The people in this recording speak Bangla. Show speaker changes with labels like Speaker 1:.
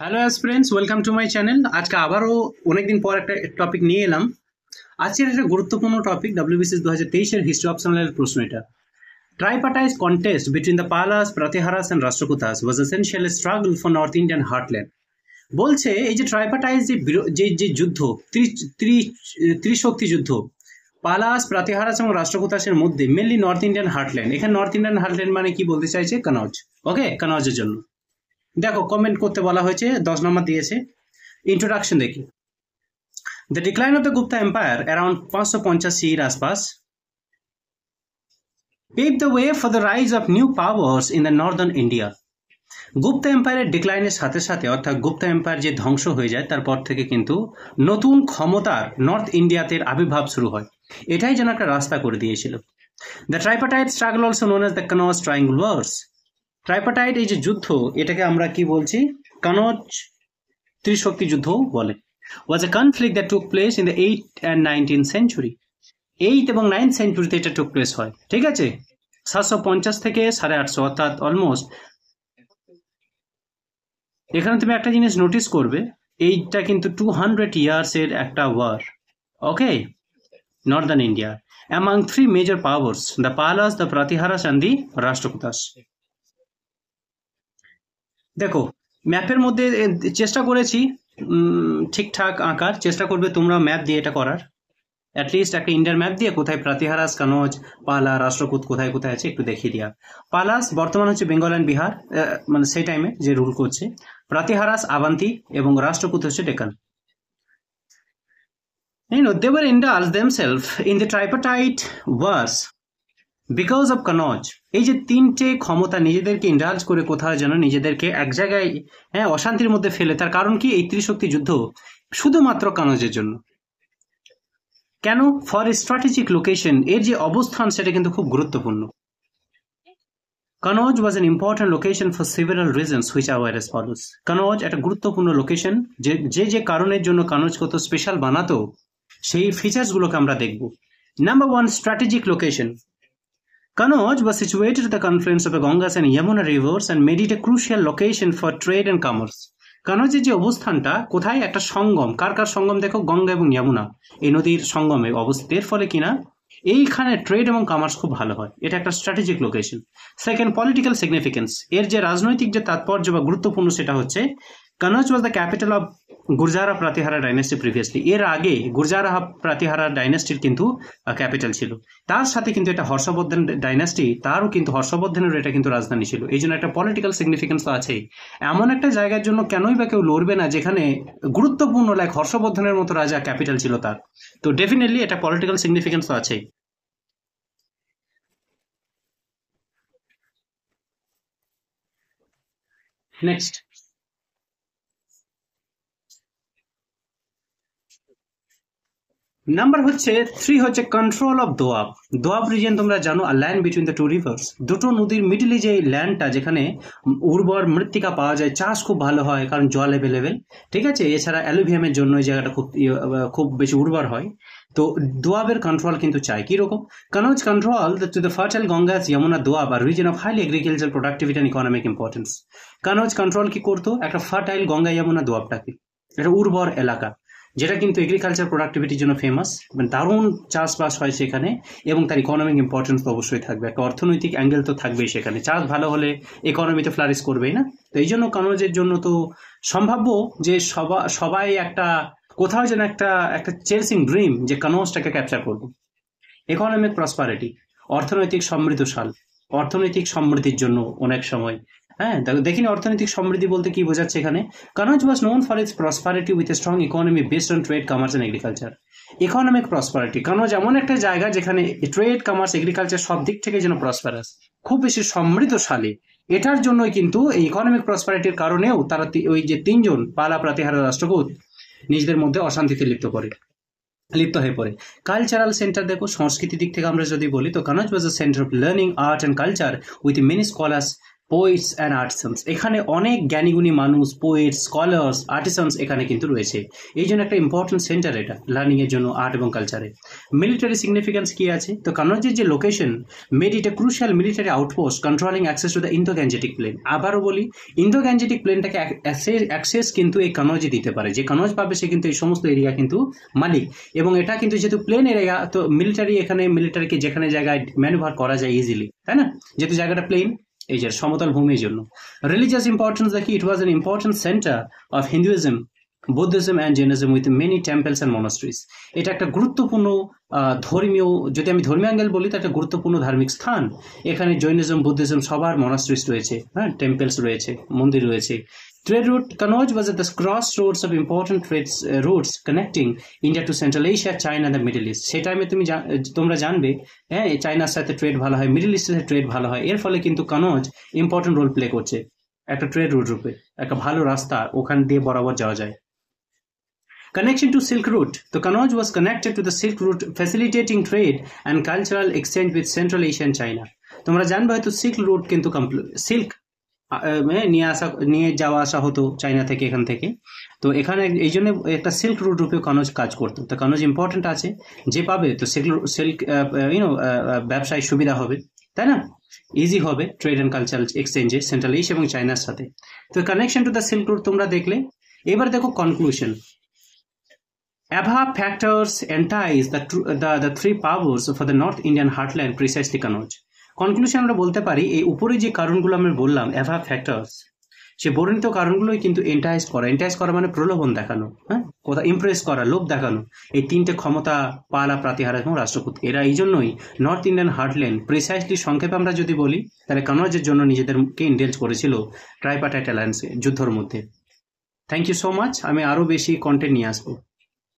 Speaker 1: Hello aspirants, welcome to my channel. আজকে আবারও অনেকদিন পর একটা টপিক নিয়ে এলাম। আজকের একটা গুরুত্বপূর্ণ টপিক ডব্লিউবিসিএস 2023-এর হিস্ট্রি অপশনালের প্রশ্ন এটা। Tripartite contest between the Palas, Pratiharas and Rashtrakutas was essential struggle for north Indian heartland. বলছে এই যে ট্রাইপার্টাইজ যে যুদ্ধ, ত্রিশক্তি যুদ্ধ, পালাস, প্রাতিহারাস এবং রাষ্ট্রকূটাসের মধ্যে মেনলি নর্থ ইন্ডিয়ান হার্টল্যান্ড। এখানে নর্থ ইন্ডিয়ান হার্টল্যান্ড মানে কি বলতে চাইছে? কানজ। ওকে, কানজের জন্য দেখো কমেন্ট করতে বলা হয়েছে, 10 নম্বর দিয়েছে। इंट्रोडक्शन देखिए। The decline of the Gupta empire around 550 CE आसपास paved the way for the rise of new powers in the northern India। Gupta এম্পায়ারের ডিক্লাইনের সাথে সাথে অর্থাৎ গুপ্তা এম্পায়ার যে ধ্বংস হয়ে যায় তারপর থেকে কিন্তু নতুন ক্ষমতার নর্থ ইন্ডিয়াতে আবির্ভাব শুরু হয়। এটাই যেন একটা রাস্তা করে দিয়েছিল। The tripartite struggle also known as the Kannauj triangle wars. Tripartite এই যে যুদ্ধ, এটাকে আমরা কি বলছি? কানজ ত্রিশক্তি যুদ্ধ বলে। was a conflict that took place in the 8th and 19th century। 8th এবং 9th সেঞ্চুরিতে এটা took place হয়, ঠিক আছে? 750 থেকে 850, অর্থাৎ অলমোস্ট। এখানে তুমি একটা জিনিস নোটিস করবে, এইটা কিন্তু 200 ইয়ার্স এর একটা war. Okay, northern India among three major powers, the Palas, the Pratiharas and the Rashtrakutas। দেখো ম্যাপের মধ্যে চেষ্টা করেছি ঠিকঠাক আঁকার চেষ্টা করবে তোমরা, ম্যাপ দিয়ে এটা করার। অ্যাটলিস্ট একটা ইন্ডিয়ার ম্যাপ দিয়ে কোথায় প্রাতিহারাস, কানজ, পালা, রাষ্ট্রকূট কোথায় কোথায় আছে একটু দেখিয়ে দেওয়া। পালাস বর্তমান হচ্ছে বেঙ্গল অ্যান্ড বিহার, মানে সেই টাইমে যে রুল করছে। প্রাতিহারাস আবান্তি এবং রাষ্ট্রকূট হচ্ছে Deccan. they were indulged themselves in the tripartite wars because of কানজ। এই যে তিনটে ক্ষমতা নিজেদেরকে ইন্ডালজ করে কোথাও যেন নিজেদেরকে এক জায়গায় অশান্তির মধ্যে ফেলে, তার কারণ কি? এই ত্রিশক্তি যুদ্ধ শুধুমাত্র কানজের জন্য। কেন? ফর স্ট্র্যাটেজিক লোকেশন, এর যে অবস্থান সেটা কিন্তু খুব গুরুত্বপূর্ণ। Kannauj was an important location for several reasons which are as follows. Kannauj একটা গুরুত্বপূর্ণ লোকেশন, যে কারণের জন্য কানজ কত স্পেশাল বানাতো সেই ফিচার্সগুলোকে আমরা দেখব। Number 1, strategic location. Kanauj was situated at the confluence of the Ganges and Yamuna rivers and made it a crucial location for trade and commerce। কানজের যে অবস্থানটা কোথায়? একটা সঙ্গম, কার কার সঙ্গম? দেখো, গঙ্গা এবং যমুনা এই নদীর সঙ্গমে অবস্থিত। এর ফলে কিনা এইখানে ট্রেড এবং কমার্স খুব ভালো হয়। এটা একটা strategic location. Second, political significance. এর যে রাজনৈতিক যে তাৎপর্য বা গুরুত্বপূর্ণ সেটা হচ্ছে Kannauj was the capital of Gurjara Pratihara dynasty previously. এর আগে গুর্জারা প্রাতিহারা ডাইনেস্টির কিন্তু ক্যাপিটাল ছিল। তার সাথে কিন্তু এটা হর্ষবর্ধন ডাইনেস্টি, তারও কিন্তু হর্ষবর্ধনের এটা কিন্তু রাজধানী ছিল। এই জন্য একটা পলিটিক্যাল সিগনিফিকেন্স তো আছেই। এমন একটা জায়গার জন্য কেনই বা কেউ লড়বে না যেখানে গুরুত্বপূর্ণ লাইক হর্ষবর্ধনের মতো রাজা ক্যাপিটাল ছিল তার। তো ডেফিনেটলি এটা পলিটিক্যাল সিগনিফিকেন্স তো আছেই। নেক্সট নাম্বার হচ্ছে 3 হচ্ছে control of Doab. Doab region তোমরা জানো, আর land between the two rivers, দুটো নদীর মিডলে যে ল্যান্ডটা যেখানে উর্বর মৃত্তিকা পাওয়া যায়, চাষ খুব ভালো হয় কারণ জল অ্যাভেলেবেল, ঠিক আছে? এছাড়া অ্যালুভিয়ামের জন্য এই জায়গাটা খুব বেশি উর্বর হয়। তো দোয়াবের কন্ট্রোল কিন্তু চাই। কিরকম? Kannauj control to the fertile Ganges, Yamuna, Doab are region of highly agriculture productivity and economic importance. Kannauj control কি করতো? একটা ফার্টাইল গঙ্গা, যমুনা, দোয়াবটাকে, একটা উর্বর এলাকা যেটা কিন্তু এগ্রিকালচার প্রোডাক্টিভিটির জন্য ফেমাস, মানে দারুণ চাষবাস হয় সেখানে, এবং তার ইকোনমিক ইম্পর্টেন্স তো অবশ্যই থাকবে, একটা অর্থনৈতিক অ্যাঙ্গেল তো থাকবেই সেখানে। চাষ ভালো হলে ইকোনমি তো ফ্লারিশ করবেই না? তো এই জন্য কানজের জন্য তো সম্ভাব্য যে সবাই একটা কোথাও যেন একটা চেসিং ড্রিম যে কানজটাকে ক্যাপচার করব। ইকোনমিক প্রসপারিটি, অর্থনৈতিক সমৃদ্ধির জন্য অনেক সময় দেখিনি অর্থনৈতিক সমৃদ্ধি বলতে কি বোঝাচ্ছে এখানে? Kannauj was known for its prosperity with a strong economy based on trade, commerce and agriculture. Economic prosperity, Kannauj এমন একটা জায়গা যেখানে ট্রেড, কমার্স, এগ্রিকালচার সব দিক থেকে যেন প্রসপারাস, খুব বেশি সমৃদ্ধশালী। এটার জন্যই কিন্তু এই ইকোনমিক প্রসপারিটির কারণেও তারা ওই যে তিনজন পালা, প্রাতিহারা, রাষ্ট্রকূট নিজেদের মধ্যে অশান্তিতে লিপ্ত হয়ে পড়ে। কালচারাল সেন্টার দেখো, সংস্কৃতি দিক থেকে আমরা যদি বলি তো Kannauj was a centre of learning, art and culture with many scholars poets and artisans, এখানে অনেক জ্ঞানীগুণী মানুষ, পোয়েটস, স্কলার্স, আর্টিসানস এখানে কিন্তু রয়েছে। এই জন্য একটা ইম্পর্টেন্ট সেন্টার এটা লার্নিং এর জন্য, আর্ট এবং কালচারে। মিলিটারি সিগনিফিকেন্স কি আছে? তো কানৌজের যে location made it a crucial military outpost controlling access to the Indo Gangetic plain. আবারও বলি, ইন্দো গ্যাঞ্জেটিক প্লেনটাকে অ্যাক্সেস কিন্তু এই কানৌজই দিতে পারে। যে কানৌজ পাবে সে কিন্তু এই সমস্ত এরিয়া কিন্তু মালিক, এবং এটা কিন্তু যেহেতু প্লেন এরিয়া, তো মিলিটারি এখানে মিলিটারিকে যেখানে জায়গায় ম্যানুভার করা যায় ইজিলি, তাই না, যেহেতু জায়গাটা প্লেন, এই যে সমতল ভূমির জন্য। রিলিজিয়াস ইম্পর্টেন্স দেখি, it was an important centre of Hinduism, Buddhism and Jainism with many temples and monasteries. এটা একটা গুরুত্বপূর্ণ ধর্মীয়, যদি আমি ধর্মীয় অ্যাঙ্গেল বলি, তো একটা গুরুত্বপূর্ণ ধার্মিক স্থান। এখানে জৈনিজম, বুদ্ধিজম সবার মনাস্ট্রিজ রয়েছে, হ্যাঁ, টেম্পলস রয়েছে, মন্দির রয়েছে। Trade route, Kannauj was at the crossroads of important trade routes connecting India to Central Asia, China and the Middle East. সেই টাইমে তোমরা জানবে, হ্যাঁ, চায়নার সাথে ট্রেড ভালো হয়, মিডল ইস্টের সাথে ট্রেড ভালো হয়। এর ফলে কিন্তু কানৌজ ইম্পর্টেন্ট রোল প্লে করছে একটা ট্রেড রুট রূপে, একটা ভালো রাস্তা, ওখান দিয়ে বরাবর যাওয়া যায়। Connection to Silk Route. The Kannauj was connected to the Silk Route, facilitating trade and cultural exchange with Central Asia and China. তোমরা জানবে হয়তো সিল্ক রুট কিন্তু সিল্ক নিয়ে যাওয়া আসা হতো চায়না থেকে, এখান থেকে। তো এখানে এই জন্য একটা সিল্ক রুট রূপে কানৌজ কাজ করতো। তো কানৌজ ইম্পর্টেন্ট আছে, যে পাবে তো সিল্ক ব্যবসায় সুবিধা হবে, তাই না, ইজি হবে ট্রেড অ্যান্ড কালচারাল এক্সচেঞ্জে সেন্ট্রাল এশিয়া এবং চায়নার সাথে। তো connection to the Silk Route তোমরা দেখলে। এবার দেখো conclusion. Above factors entice the three powers for the North Indian heartland, precisely Kannauj. Conclusion আমরা বলতে পারি, এই উপরে যে কারণগুলো আমরা বললাম, অ্যাভাব ফ্যাক্টরস, সে বর্ণিত কারণগুলোই কিন্তু এন্টাইজ করা মানে প্রলোভন দেখানো, হ্যাঁ, কোথা ইমপ্রেস করা, লোভ দেখানো। এই তিনটে ক্ষমতা, পালা, প্রাতিহার এবং রাষ্ট্রকূট, এরা এই জন্যই নর্থ ইন্ডিয়ান হার্টল্যান্ড, প্রিসাইসলি সংক্ষেপে আমরা যদি বলি, তাহলে কানৌজের জন্য নিজেদেরকে ইন্ডেলজ করেছিল ট্রাইপার্টাইট অ্যালায়েন্সে, যুদ্ধের মধ্যে। Thank you so much. আমি আরও বেশি কন্টেন্ট নিয়ে আসবো।